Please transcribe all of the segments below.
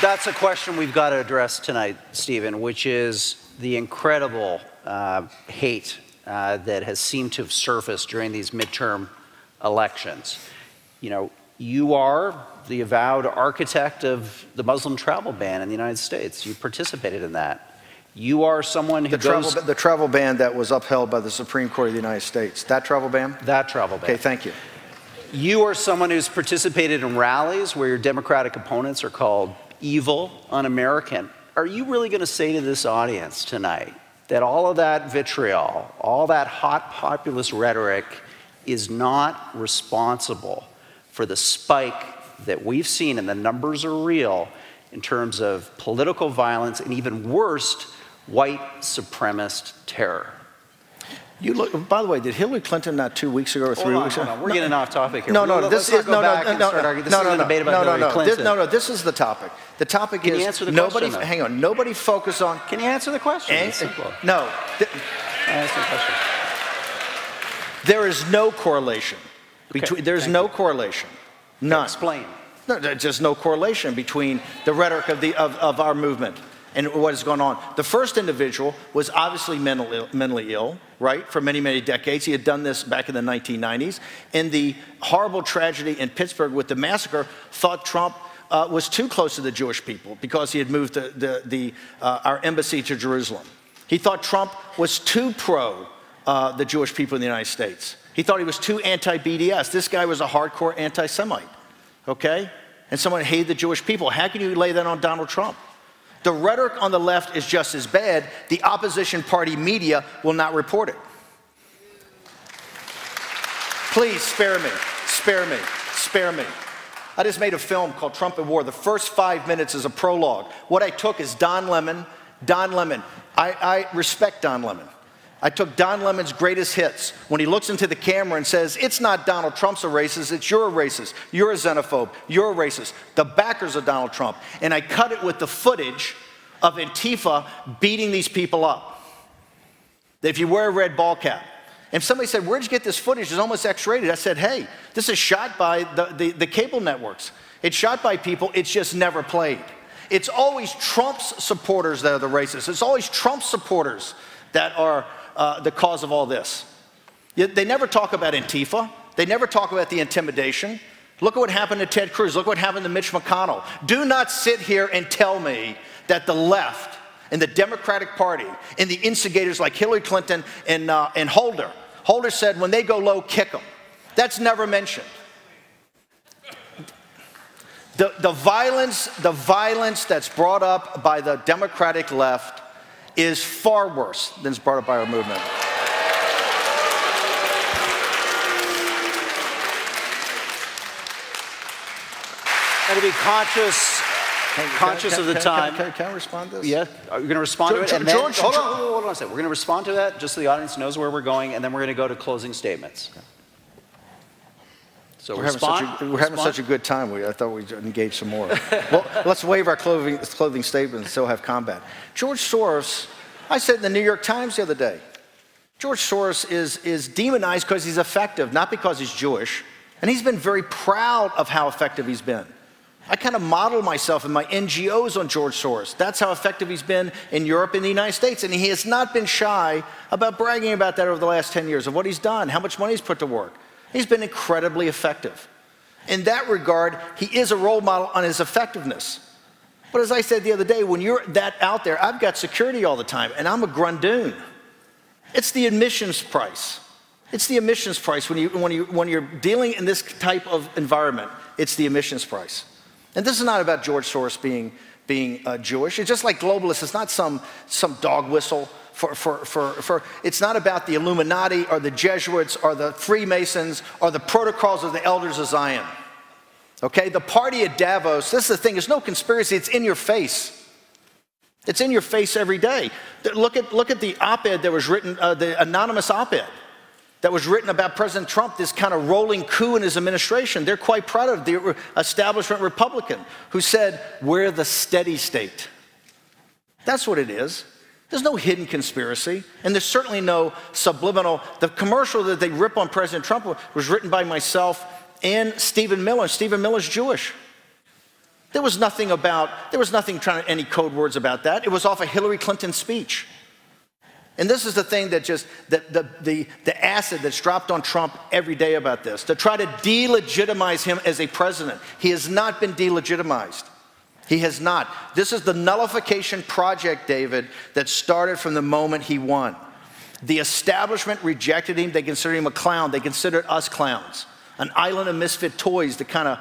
That's a question we've got to address tonight, Stephen, which is the incredible hate that has seemed to have surfaced during these midterm elections. You know, you are the avowed architect of the Muslim travel ban in the United States. You participated in that. You are someone who the travel ban that was upheld by the Supreme Court of the United States. That travel ban? That travel ban. Okay, thank you. You are someone who's participated in rallies where your Democratic opponents are called evil, un-American. Are you really going to say to this audience tonight that all of that vitriol, all that hot populist rhetoric is not responsible for the spike that we've seen, and the numbers are real, in terms of political violence and even worse, white supremacist terror? You look, by the way, did Hillary Clinton not 2 weeks ago or 3 weeks ago? We're getting off topic here. No, this is a debate about Hillary Clinton. No, this is the topic. The topic Can is you answer the nobody. question, Hang on, nobody focus on. Can you answer the question? No. Answer the question. There is no correlation between. Okay, there's no correlation. None. Explain. No, there's just no correlation between the rhetoric of our movement and what has gone on. The first individual was obviously mentally ill, right, for many, many decades. He had done this back in the 1990s. In the horrible tragedy in Pittsburgh with the massacre, thought Trump was too close to the Jewish people because he had moved our embassy to Jerusalem. He thought Trump was too pro the Jewish people in the United States. He thought he was too anti-BDS. This guy was a hardcore anti-Semite, okay? And someone hated the Jewish people. How can you lay that on Donald Trump? The rhetoric on the left is just as bad. The opposition party media will not report it. Please spare me, spare me, spare me. I just made a film called Trump and War. The first 5 minutes is a prologue. What I took is Don Lemon. I respect Don Lemon. I took Don Lemon's greatest hits when he looks into the camera and says, it's not Donald Trump's a racist, it's you're a racist, you're a xenophobe, you're a racist, the backers of Donald Trump. And I cut it with the footage of Antifa beating these people up. If you wear a red ball cap. And somebody said, where'd you get this footage? It's almost X-rated. I said, hey, this is shot by the cable networks. It's shot by people, it's just never played. It's always Trump's supporters that are the racists. It's always Trump's supporters that are the cause of all this. They never talk about Antifa. They never talk about the intimidation. Look at what happened to Ted Cruz. Look what happened to Mitch McConnell. Do not sit here and tell me that the left and the Democratic Party and the instigators like Hillary Clinton and Holder. Holder said when they go low, kick them. That's never mentioned. The violence that's brought up by the Democratic left is far worse than is brought up by our movement. And to be conscious of the time. Can I respond to this? Yeah, are you going to respond to it? And then, hold on a second. We're going to respond to that just so the audience knows where we're going, and then we're going to go to closing statements. So we're having such a good time. I thought we'd engage some more. Well, let's waive our clothing statement and still have combat. George Soros, I said in the New York Times the other day, George Soros is demonized because he's effective, not because he's Jewish. And he's been very proud of how effective he's been. I kind of model myself and my NGOs on George Soros. That's how effective he's been in Europe and the United States. And he has not been shy about bragging about that over the last 10 years, of what he's done, how much money he's put to work. He's been incredibly effective. In that regard, he is a role model on his effectiveness. But as I said the other day, when you're that out there, I've got security all the time, and I'm a grundoon. It's the admissions price. It's the admissions price when you're dealing in this type of environment. It's the admissions price. And this is not about George Soros being Jewish. It's just like globalists. It's not some dog whistle. It's not about the Illuminati or the Jesuits or the Freemasons or the protocols of the elders of Zion. Okay, the party at Davos, this is the thing, there's no conspiracy, it's in your face. It's in your face every day. Look at the op-ed that was written, the anonymous op-ed that was written about President Trump, this kind of rolling coup in his administration. They're quite proud of the establishment Republican who said, we're the steady state. That's what it is. There's no hidden conspiracy, and there's certainly no subliminal. The commercial that they rip on President Trump was written by myself and Stephen Miller. Stephen Miller's Jewish. There was nothing trying to, any code words about that. It was off a Hillary Clinton speech. And this is the thing that just, the acid that's dropped on Trump every day about this, to try to delegitimize him as a president. He has not been delegitimized. He has not. This is the nullification project, David, that started from the moment he won. The establishment rejected him. They considered him a clown. They considered us clowns. An island of misfit toys that kind of,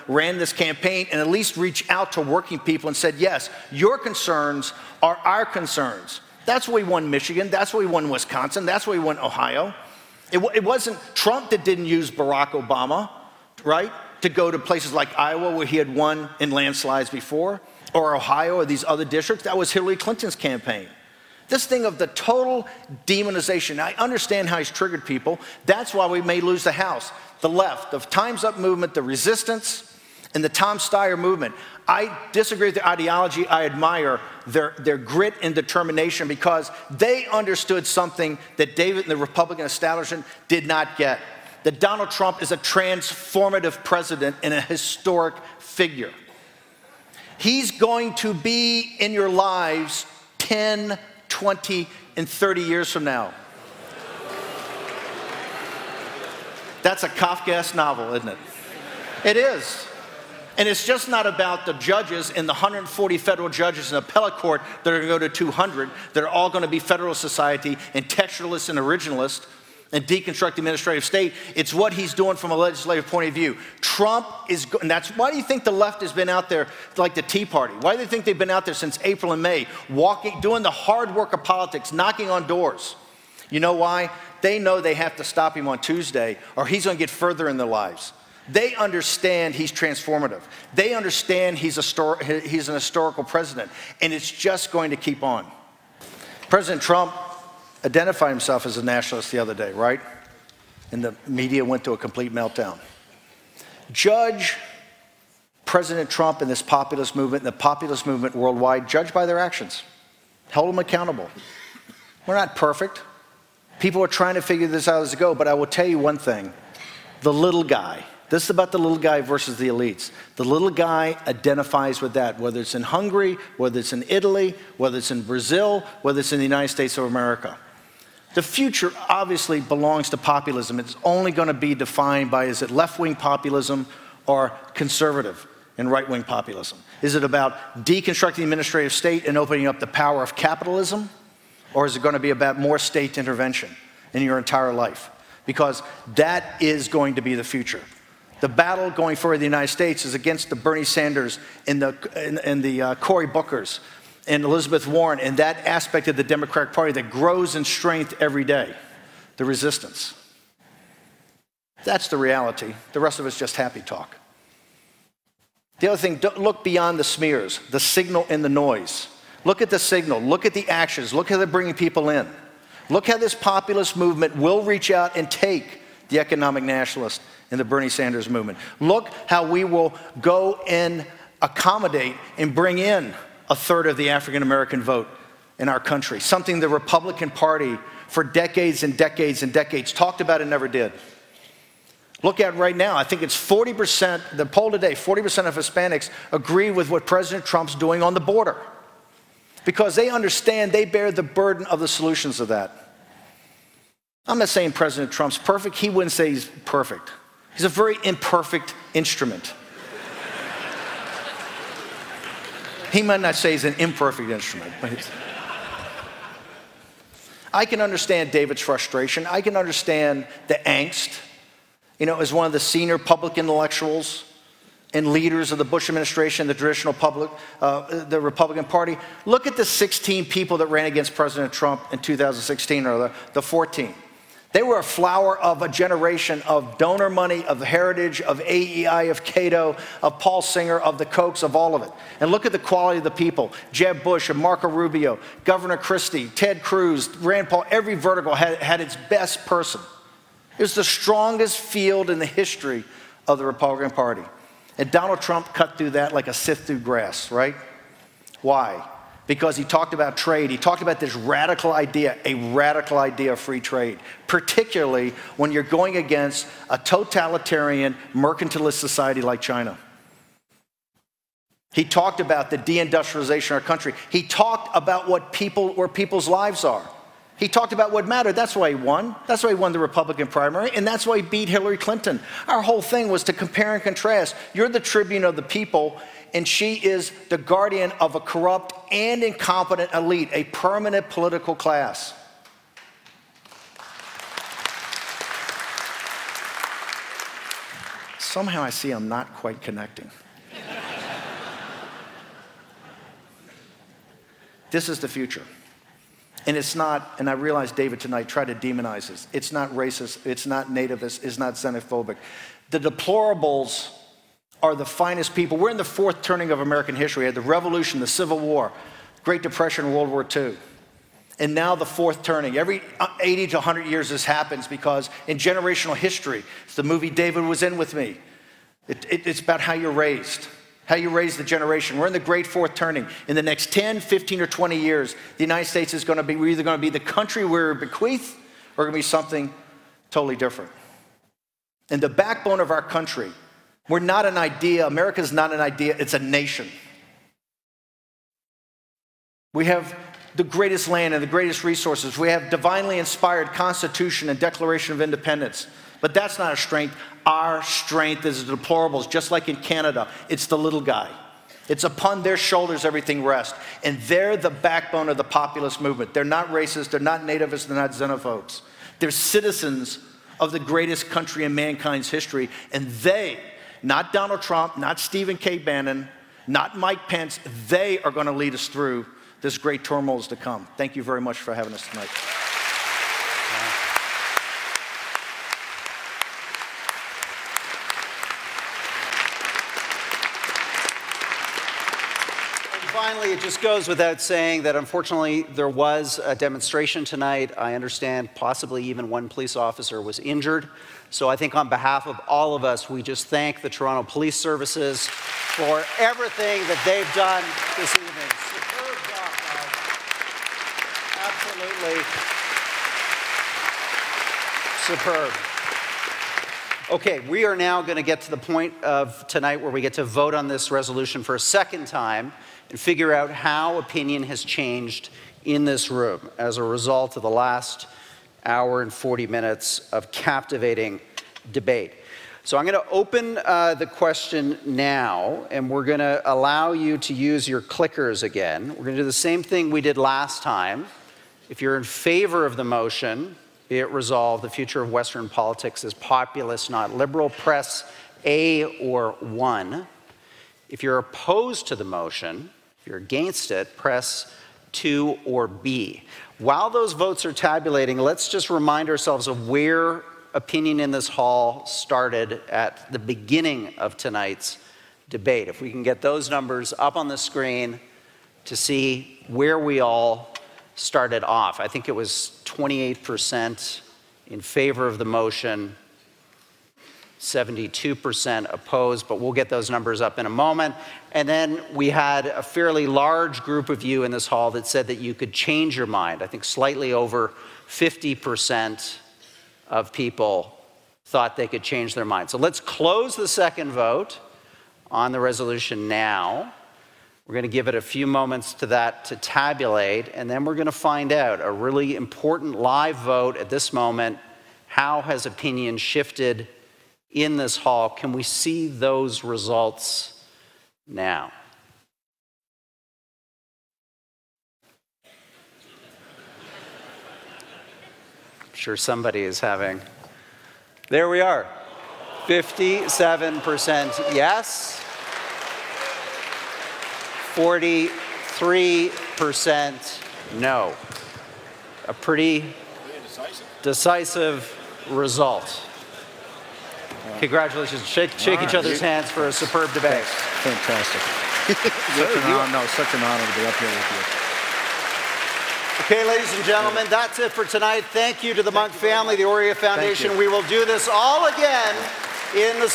ran this campaign and at least reached out to working people and said, yes, your concerns are our concerns. That's why we won Michigan. That's why we won Wisconsin. That's why we won Ohio. It wasn't Trump that didn't use Barack Obama, right, to go to places like Iowa where he had won in landslides before, or Ohio or these other districts. That was Hillary Clinton's campaign. This thing of the total demonization, I understand how he's triggered people. That's why we may lose the House. The left, the Time's Up movement, the resistance, and the Tom Steyer movement. I disagree with their ideology. I admire their grit and determination because they understood something that David and the Republican establishment did not get. That Donald Trump is a transformative president and a historic figure. He's going to be in your lives 10, 20, and 30 years from now. That's a Kafkaesque novel, isn't it? It is. And it's just not about the judges and the 140 federal judges in appellate court that are going to go to 200, that are all going to be Federalist Society and textualists and originalists and deconstruct the administrative state. It's what he's doing from a legislative point of view. Trump is, and that's why do you think the left has been out there like the Tea Party? Why do they think they've been out there since April and May, doing the hard work of politics, knocking on doors? You know why? They know they have to stop him on Tuesday or he's going to get further in their lives. They understand he's transformative. They understand he's an historical president, and it's just going to keep on. President Trump identified himself as a nationalist the other day, right? And the media went to a complete meltdown. Judge President Trump and this populist movement, and the populist movement worldwide, judged by their actions. Hold them accountable. We're not perfect. People are trying to figure this out as they go, but I will tell you one thing. The little guy. This is about the little guy versus the elites. The little guy identifies with that, whether it's in Hungary, whether it's in Italy, whether it's in Brazil, whether it's in the United States of America. The future obviously belongs to populism. It's only going to be defined by, is it left-wing populism or conservative and right-wing populism? Is it about deconstructing the administrative state and opening up the power of capitalism? Or is it going to be about more state intervention in your entire life? Because that is going to be the future. The battle going forward in the United States is against the Bernie Sanders and the Cory Bookers and Elizabeth Warren and that aspect of the Democratic Party that grows in strength every day, the resistance. That's the reality. The rest of it's just happy talk. The other thing, don't look beyond the smears, the signal and the noise. Look at the signal. Look at the actions. Look how they're bringing people in. Look how this populist movement will reach out and take the economic nationalist and the Bernie Sanders movement. Look how we will go and accommodate and bring in a third of the African American vote in our country, something the Republican Party for decades and decades and decades talked about and never did. Look at right now, I think it's 40%, the poll today, 40% of Hispanics agree with what President Trump's doing on the border because they understand they bear the burden of the solutions of that. I'm not saying President Trump's perfect. He wouldn't say he's perfect. He's a very imperfect instrument. He might not say he's an imperfect instrument. But I can understand David's frustration. I can understand the angst. As one of the senior public intellectuals and leaders of the Bush administration, the traditional the Republican Party. Look at the 16 people that ran against President Trump in 2016, or the 14. They were a flower of a generation of donor money, of heritage, of AEI, of Cato, of Paul Singer, of the Kochs, of all of it. And look at the quality of the people. Jeb Bush and Marco Rubio, Governor Christie, Ted Cruz, Rand Paul, every vertical had its best person. It was the strongest field in the history of the Republican Party. And Donald Trump cut through that like a sift through grass, right? Why? Because he talked about trade. He talked about this radical idea, a radical idea of free trade, particularly when you're going against a totalitarian, mercantilist society like China. He talked about the deindustrialization of our country. He talked about where people's lives are. He talked about what mattered. That's why he won. That's why he won the Republican primary, and that's why he beat Hillary Clinton. Our whole thing was to compare and contrast. You're the tribune of the people, and she is the guardian of a corrupt and incompetent elite, a permanent political class. Somehow I see I'm not quite connecting. This is the future. And it's not, and I realize David tonight tried to demonize this. It's not racist, it's not nativist, it's not xenophobic. The deplorables are the finest people. We're in the fourth turning of American history. We had the Revolution, the Civil War, Great Depression, World War II. And now the fourth turning. Every 80 to 100 years this happens because in generational history, it's the movie David was in with me. It's about how you're raised. How you raise the generation. We're in the great fourth turning. In the next 10, 15, or 20 years, the United States is going to be, we're either going to be the country we're bequeathed or going to be something totally different. And the backbone of our country, we're not an idea. America's not an idea, it's a nation. We have the greatest land and the greatest resources. We have divinely inspired Constitution and Declaration of Independence. But that's not our strength. Our strength is the deplorables, just like in Canada. It's the little guy. It's upon their shoulders everything rests. And they're the backbone of the populist movement. They're not racist, they're not nativists, they're not xenophobes. They're citizens of the greatest country in mankind's history. And they, not Donald Trump, not Stephen K. Bannon, not Mike Pence, they are going to lead us through this great turmoil to come. Thank you very much for having us tonight. Finally, it just goes without saying that unfortunately there was a demonstration tonight. I understand possibly even one police officer was injured. So I think on behalf of all of us, we just thank the Toronto Police Services for everything that they've done this evening. Superb job, guys. Absolutely superb. Okay, we are now going to get to the point of tonight where we get to vote on this resolution for a second time and figure out how opinion has changed in this room as a result of the last hour and 40 minutes of captivating debate. So I'm going to open the question now, and we're going to allow you to use your clickers again. We're going to do the same thing we did last time. If you're in favor of the motion, be it resolved, the future of Western politics is populist, not liberal, press A or 1. If you're opposed to the motion, if you're against it, press 2 or B. While those votes are tabulating, let's just remind ourselves of where opinion in this hall started at the beginning of tonight's debate. If we can get those numbers up on the screen to see where we all started off. I think it was 28% in favor of the motion, 72% opposed, but we'll get those numbers up in a moment. And then we had a fairly large group of you in this hall that said that you could change your mind. I think slightly over 50% of people thought they could change their mind. So let's close the second vote on the resolution now. We're going to give it a few moments to that to tabulate, and then we're going to find out a really important live vote at this moment. How has opinion shifted in this hall? Can we see those results now? I'm sure somebody is having. There we are. 57% yes. 43% no. A pretty decisive result. Congratulations. Shake each other's hands for a superb debate. Fantastic. Such an honor to be up here with you. Okay, ladies and gentlemen, that's it for tonight. Thank you to the Munk family, the Aurea Foundation. We will do this all again in the